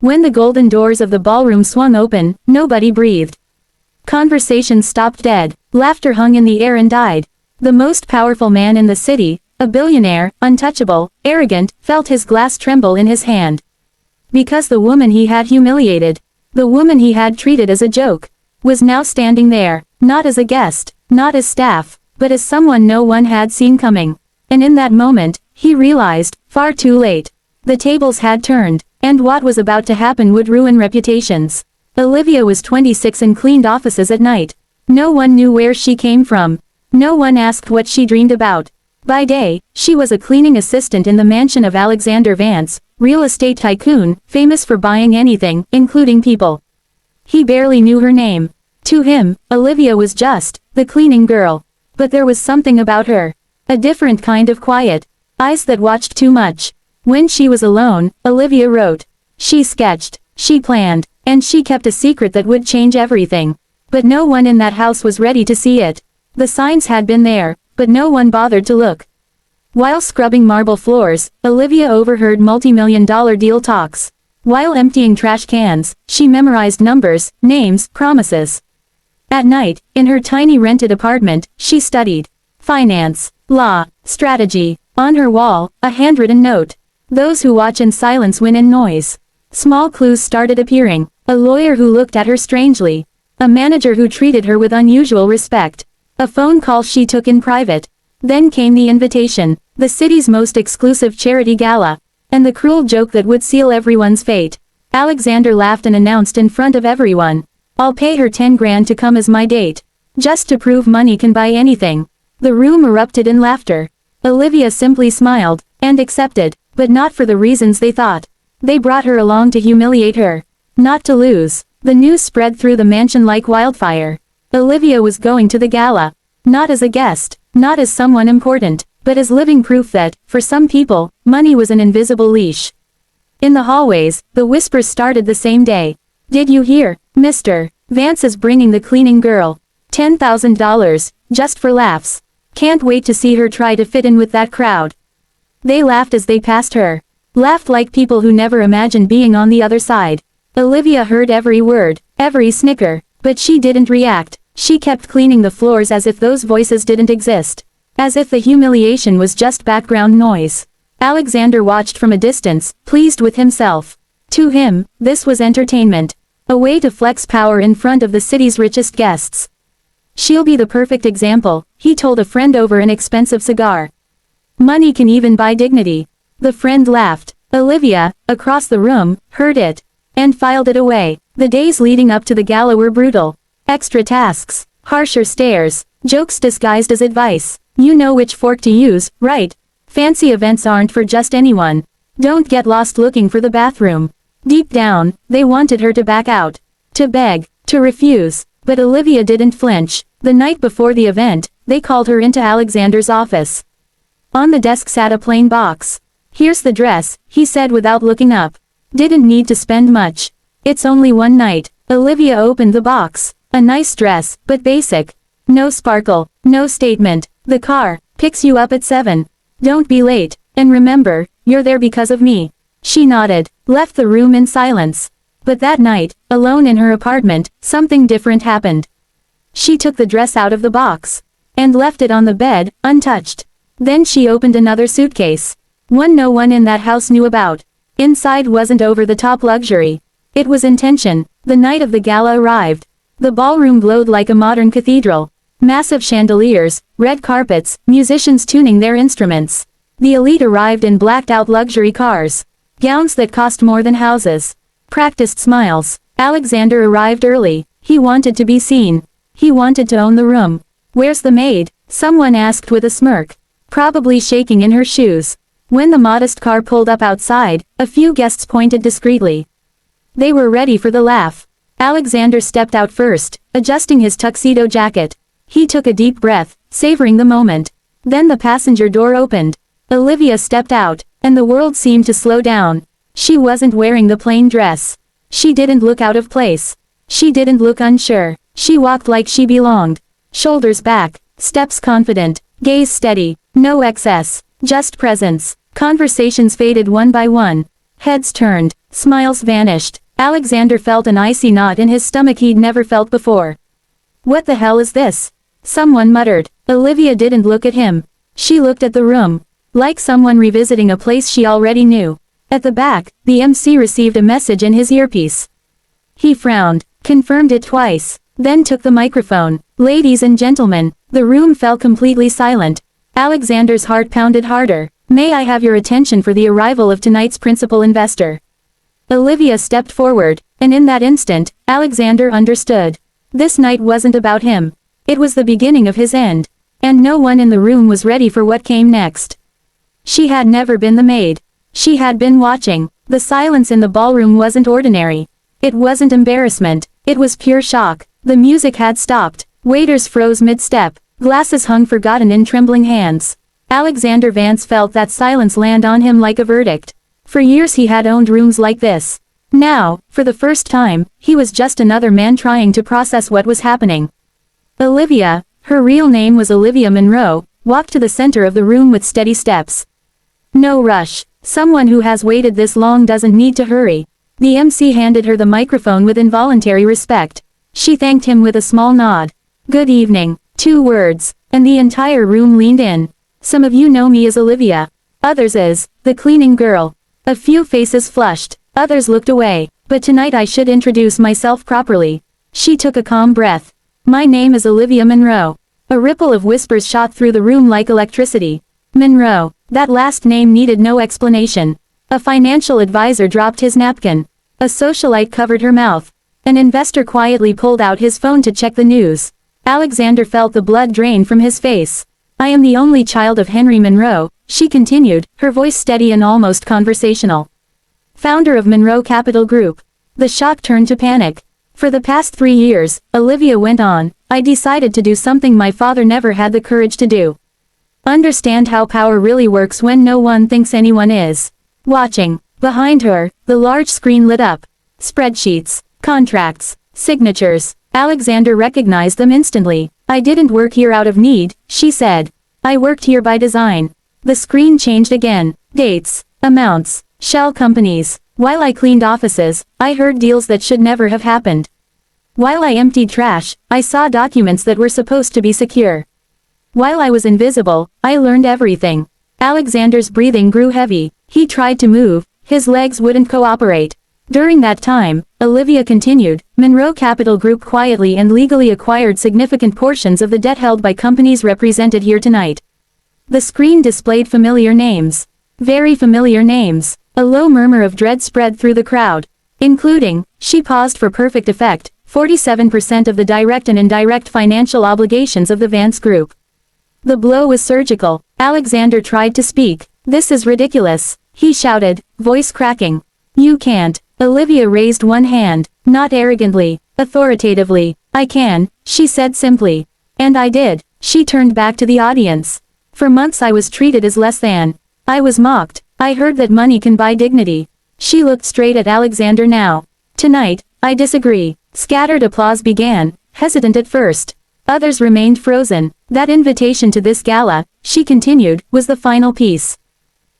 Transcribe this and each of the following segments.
When the golden doors of the ballroom swung open, nobody breathed. Conversations stopped dead, laughter hung in the air and died. The most powerful man in the city, a billionaire, untouchable, arrogant, felt his glass tremble in his hand. Because the woman he had humiliated, the woman he had treated as a joke, was now standing there, not as a guest, not as staff, but as someone no one had seen coming. And in that moment, he realized, far too late, the tables had turned, and what was about to happen would ruin reputations. Olivia was 26 and cleaned offices at night. No one knew where she came from. No one asked what she dreamed about. By day, she was a cleaning assistant in the mansion of Alexander Vance, real estate tycoon, famous for buying anything, including people. He barely knew her name. To him, Olivia was just the cleaning girl. But there was something about her. A different kind of quiet. Eyes that watched too much. When she was alone, Olivia wrote. She sketched. She planned. And she kept a secret that would change everything. But no one in that house was ready to see it. The signs had been there, but no one bothered to look. While scrubbing marble floors, Olivia overheard multi-million-dollar deal talks. While emptying trash cans, she memorized numbers, names, promises. At night, in her tiny rented apartment, she studied finance, law, strategy. On her wall, a handwritten note. Those who watch in silence win in noise. Small clues started appearing. A lawyer who looked at her strangely. A manager who treated her with unusual respect. A phone call she took in private. Then came the invitation, the city's most exclusive charity gala, and the cruel joke that would seal everyone's fate. Alexander laughed and announced in front of everyone, "I'll pay her 10 grand to come as my date. Just to prove money can buy anything." The room erupted in laughter. Olivia simply smiled, and accepted, but not for the reasons they thought. They brought her along to humiliate her. Not to lose. The news spread through the mansion like wildfire. Olivia was going to the gala. Not as a guest, not as someone important, but as living proof that, for some people, money was an invisible leash. In the hallways, the whispers started the same day. "Did you hear, Mr. Vance is bringing the cleaning girl. $10,000, just for laughs. Can't wait to see her try to fit in with that crowd." They laughed as they passed her. Laughed like people who never imagined being on the other side. Olivia heard every word, every snicker, but she didn't react. She kept cleaning the floors as if those voices didn't exist. As if the humiliation was just background noise. Alexander watched from a distance, pleased with himself. To him, this was entertainment. A way to flex power in front of the city's richest guests. "She'll be the perfect example," he told a friend over an expensive cigar. "Money can even buy dignity." The friend laughed. Olivia, across the room, heard it. And filed it away. The days leading up to the gala were brutal. Extra tasks, harsher stares, jokes disguised as advice. You know which fork to use, right? Fancy events aren't for just anyone. Don't get lost looking for the bathroom. Deep down, they wanted her to back out. To beg, to refuse. But Olivia didn't flinch. The night before the event, they called her into Alexander's office. On the desk sat a plain box. "Here's the dress," he said without looking up. "Didn't need to spend much. It's only one night." Olivia opened the box. A nice dress, but basic. No sparkle, no statement. "The car picks you up at 7. Don't be late. And remember, you're there because of me." She nodded, left the room in silence. But that night, alone in her apartment, something different happened. She took the dress out of the box. And left it on the bed, untouched. Then she opened another suitcase. One no one in that house knew about. Inside wasn't over-the-top luxury. It was intention. The night of the gala arrived. The ballroom glowed like a modern cathedral. Massive chandeliers, red carpets, musicians tuning their instruments. The elite arrived in blacked-out luxury cars. Gowns that cost more than houses. Practiced smiles. Alexander arrived early. He wanted to be seen. He wanted to own the room. "Where's the maid?" someone asked with a smirk. Probably shaking in her shoes. When the modest car pulled up outside, a few guests pointed discreetly. They were ready for the laugh. Alexander stepped out first, adjusting his tuxedo jacket. He took a deep breath, savoring the moment. Then the passenger door opened. Olivia stepped out, and the world seemed to slow down. She wasn't wearing the plain dress. She didn't look out of place. She didn't look unsure. She walked like she belonged. Shoulders back, steps confident, gaze steady, no excess, just presence. Conversations faded one by one. Heads turned, smiles vanished. Alexander felt an icy knot in his stomach he'd never felt before. What the hell is this? Someone muttered. Olivia didn't look at him. She looked at the room. Like someone revisiting a place she already knew. At the back, the MC received a message in his earpiece. He frowned, confirmed it twice, then took the microphone. Ladies and gentlemen, the room fell completely silent. Alexander's heart pounded harder. May I have your attention for the arrival of tonight's principal investor? Olivia stepped forward, and in that instant, Alexander understood. This night wasn't about him. It was the beginning of his end. And no one in the room was ready for what came next. She had never been the maid. She had been watching. The silence in the ballroom wasn't ordinary. It wasn't embarrassment. It was pure shock. The music had stopped. Waiters froze mid-step. Glasses hung forgotten in trembling hands. Alexander Vance felt that silence land on him like a verdict. For years he had owned rooms like this. Now, for the first time, he was just another man trying to process what was happening. Olivia, her real name was Olivia Monroe, walked to the center of the room with steady steps. No rush. Someone who has waited this long doesn't need to hurry. The MC handed her the microphone with involuntary respect. She thanked him with a small nod. Good evening. 2 words, and the entire room leaned in. Some of you know me as Olivia. Others as the cleaning girl. A few faces flushed. Others looked away. But tonight I should introduce myself properly. She took a calm breath. My name is Olivia Monroe. A ripple of whispers shot through the room like electricity. Monroe. That last name needed no explanation. A financial advisor dropped his napkin. A socialite covered her mouth. An investor quietly pulled out his phone to check the news. Alexander felt the blood drain from his face. I am the only child of Henry Monroe, she continued, her voice steady and almost conversational. Founder of Monroe Capital Group. The shock turned to panic. For the past 3 years, Olivia went on, I decided to do something my father never had the courage to do. Understand how power really works when no one thinks anyone is watching. Behind her, the large screen lit up. Spreadsheets, contracts, signatures. Alexander recognized them instantly. I didn't work here out of need, she said. I worked here by design. The screen changed again. Dates, amounts, shell companies. While I cleaned offices, I heard deals that should never have happened. While I emptied trash, I saw documents that were supposed to be secure. While I was invisible, I learned everything. Alexander's breathing grew heavy. He tried to move, his legs wouldn't cooperate. During that time, Olivia continued, Monroe Capital Group quietly and legally acquired significant portions of the debt held by companies represented here tonight. The screen displayed familiar names. Very familiar names. A low murmur of dread spread through the crowd. Including, she paused for perfect effect, 47% of the direct and indirect financial obligations of the Vance Group. The blow was surgical. Alexander tried to speak. This is ridiculous, he shouted, voice cracking. You can't. Olivia raised one hand, not arrogantly, authoritatively. I can, she said simply. And I did. She turned back to the audience. For months I was treated as less than. I was mocked. I heard that money can buy dignity. She looked straight at Alexander now. Tonight, I disagree. Scattered applause began, hesitant at first. Others remained frozen. That invitation to this gala, she continued, was the final piece.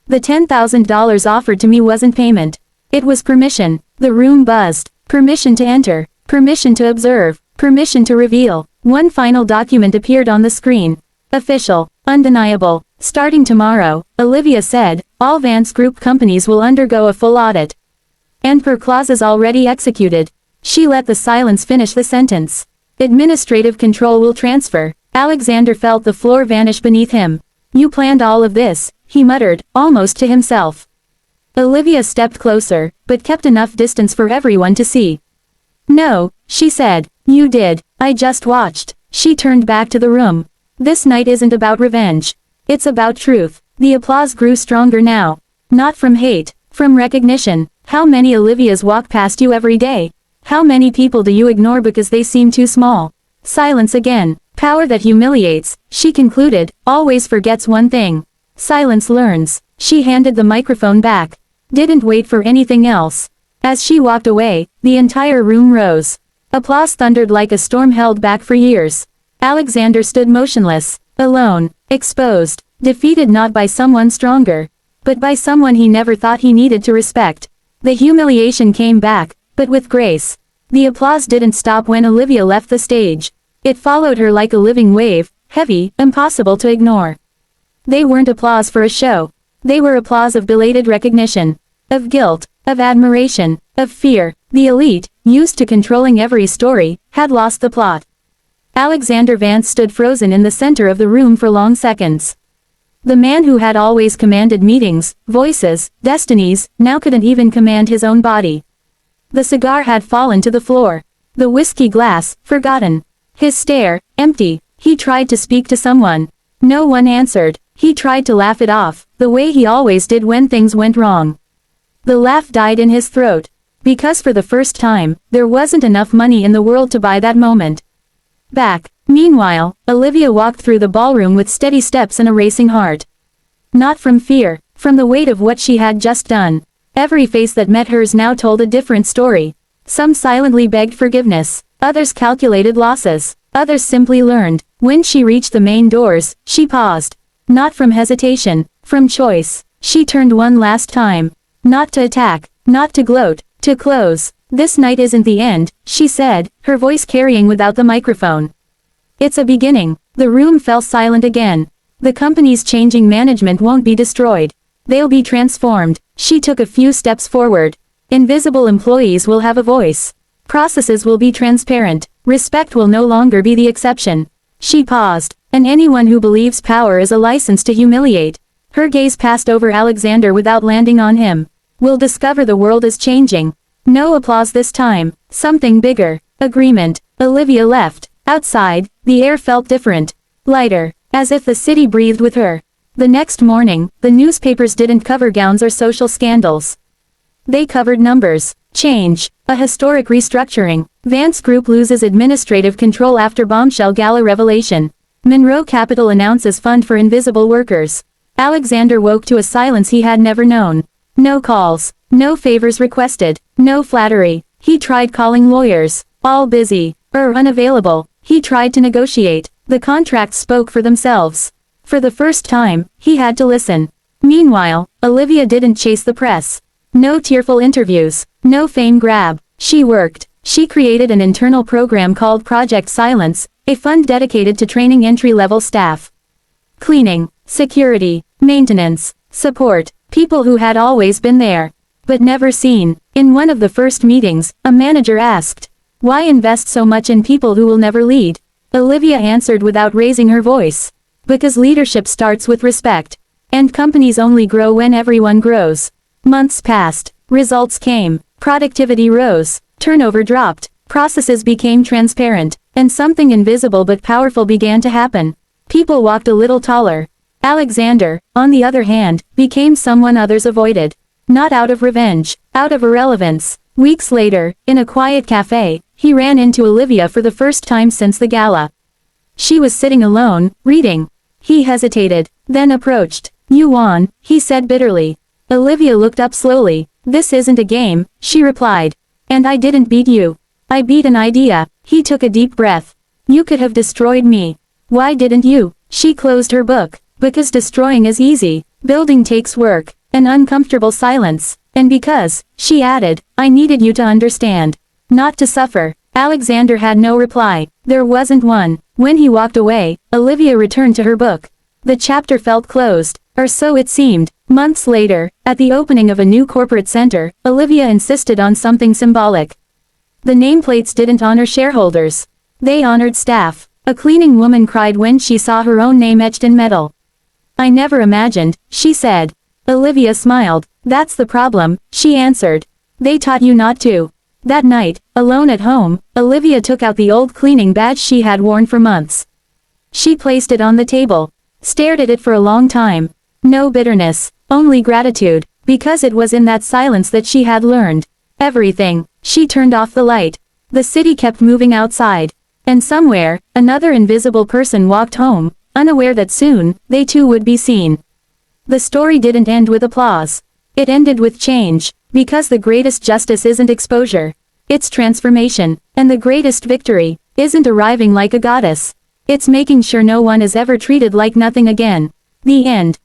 The $10,000 offered to me wasn't payment. It was permission. The room buzzed. Permission to enter. Permission to observe. Permission to reveal. One final document appeared on the screen. Official. Undeniable. Starting tomorrow, Olivia said, all Vance Group companies will undergo a full audit. And per clauses already executed. She let the silence finish the sentence. Administrative control will transfer. Alexander felt the floor vanish beneath him. You planned all of this, he muttered, almost to himself. Olivia stepped closer, but kept enough distance for everyone to see. No, she said. You did. I just watched. She turned back to the room. This night isn't about revenge. It's about truth. The applause grew stronger now. Not from hate, from recognition. How many Olivias walk past you every day? How many people do you ignore because they seem too small? Silence again. Power that humiliates, she concluded, always forgets one thing. Silence learns. She handed the microphone back. Didn't wait for anything else. As she walked away, the entire room rose. Applause thundered like a storm held back for years. Alexander stood motionless, alone, exposed, defeated not by someone stronger, but by someone he never thought he needed to respect. The humiliation came back, but with grace. The applause didn't stop when Olivia left the stage. It followed her like a living wave, heavy, impossible to ignore. They weren't applause for a show. They were applause of belated recognition. Of guilt, of admiration, of fear. The elite, used to controlling every story, had lost the plot. Alexander Vance stood frozen in the center of the room for long seconds. The man who had always commanded meetings, voices, destinies, now couldn't even command his own body. The cigar had fallen to the floor. The whiskey glass, forgotten. His stare, empty. He tried to speak to someone. No one answered. He tried to laugh it off, the way he always did when things went wrong. The laugh died in his throat. Because for the first time, there wasn't enough money in the world to buy that moment. Back. Meanwhile, Olivia walked through the ballroom with steady steps and a racing heart. Not from fear, from the weight of what she had just done. Every face that met hers now told a different story. Some silently begged forgiveness, others calculated losses, others simply learned. When she reached the main doors, she paused. Not from hesitation, from choice. She turned one last time. Not to attack, not to gloat, to close. This night isn't the end, she said, her voice carrying without the microphone. It's a beginning. The room fell silent again. The company's changing management won't be destroyed. They'll be transformed. She took a few steps forward. Invisible employees will have a voice. Processes will be transparent. Respect will no longer be the exception. She paused. And anyone who believes power is a license to humiliate. Her gaze passed over Alexander without landing on him. Will discover the world is changing. No applause this time. Something bigger. Agreement. Olivia left. Outside, the air felt different. Lighter. As if the city breathed with her. The next morning, the newspapers didn't cover gowns or social scandals. They covered numbers. Change. A historic restructuring. Vance Group loses administrative control after bombshell Gala revelation. Monroe Capital announces fund for invisible workers. Alexander woke to a silence he had never known. No calls. No favors requested. No flattery. He tried calling lawyers. All busy. Unavailable. He tried to negotiate. The contracts spoke for themselves. For the first time, he had to listen. Meanwhile, Olivia didn't chase the press. No tearful interviews. No fame grab. She worked. She created an internal program called Project Silence, a fund dedicated to training entry-level staff. Cleaning, security, maintenance, support, people who had always been there, but never seen. In one of the first meetings, a manager asked, "Why invest so much in people who will never lead?" Olivia answered without raising her voice. Because leadership starts with respect. And companies only grow when everyone grows. Months passed. Results came. Productivity rose. Turnover dropped. Processes became transparent. And something invisible but powerful began to happen. People walked a little taller. Alexander, on the other hand, became someone others avoided. Not out of revenge. Out of irrelevance. Weeks later, in a quiet cafe, he ran into Olivia for the first time since the gala. She was sitting alone, reading. He hesitated, then approached. "You won," he said bitterly. Olivia looked up slowly. "This isn't a game," she replied. "And I didn't beat you. I beat an idea." He took a deep breath. "You could have destroyed me. Why didn't you?" She closed her book. "Because destroying is easy. Building takes work." An uncomfortable silence. "And because," she added, "I needed you to understand. Not to suffer." Alexander had no reply. There wasn't one. When he walked away, Olivia returned to her book. The chapter felt closed, or so it seemed. Months later, at the opening of a new corporate center, Olivia insisted on something symbolic. The nameplates didn't honor shareholders. They honored staff. A cleaning woman cried when she saw her own name etched in metal. "I never imagined," she said. Olivia smiled. "That's the problem," she answered. "They taught you not to." That night, alone at home, Olivia took out the old cleaning badge she had worn for months. She placed it on the table. Stared at it for a long time. No bitterness, only gratitude, because it was in that silence that she had learned everything. She turned off the light. The city kept moving outside. And somewhere, another invisible person walked home, unaware that soon, they too would be seen. The story didn't end with applause. It ended with change, because the greatest justice isn't exposure. It's transformation, and the greatest victory isn't arriving like a goddess. It's making sure no one is ever treated like nothing again. The end.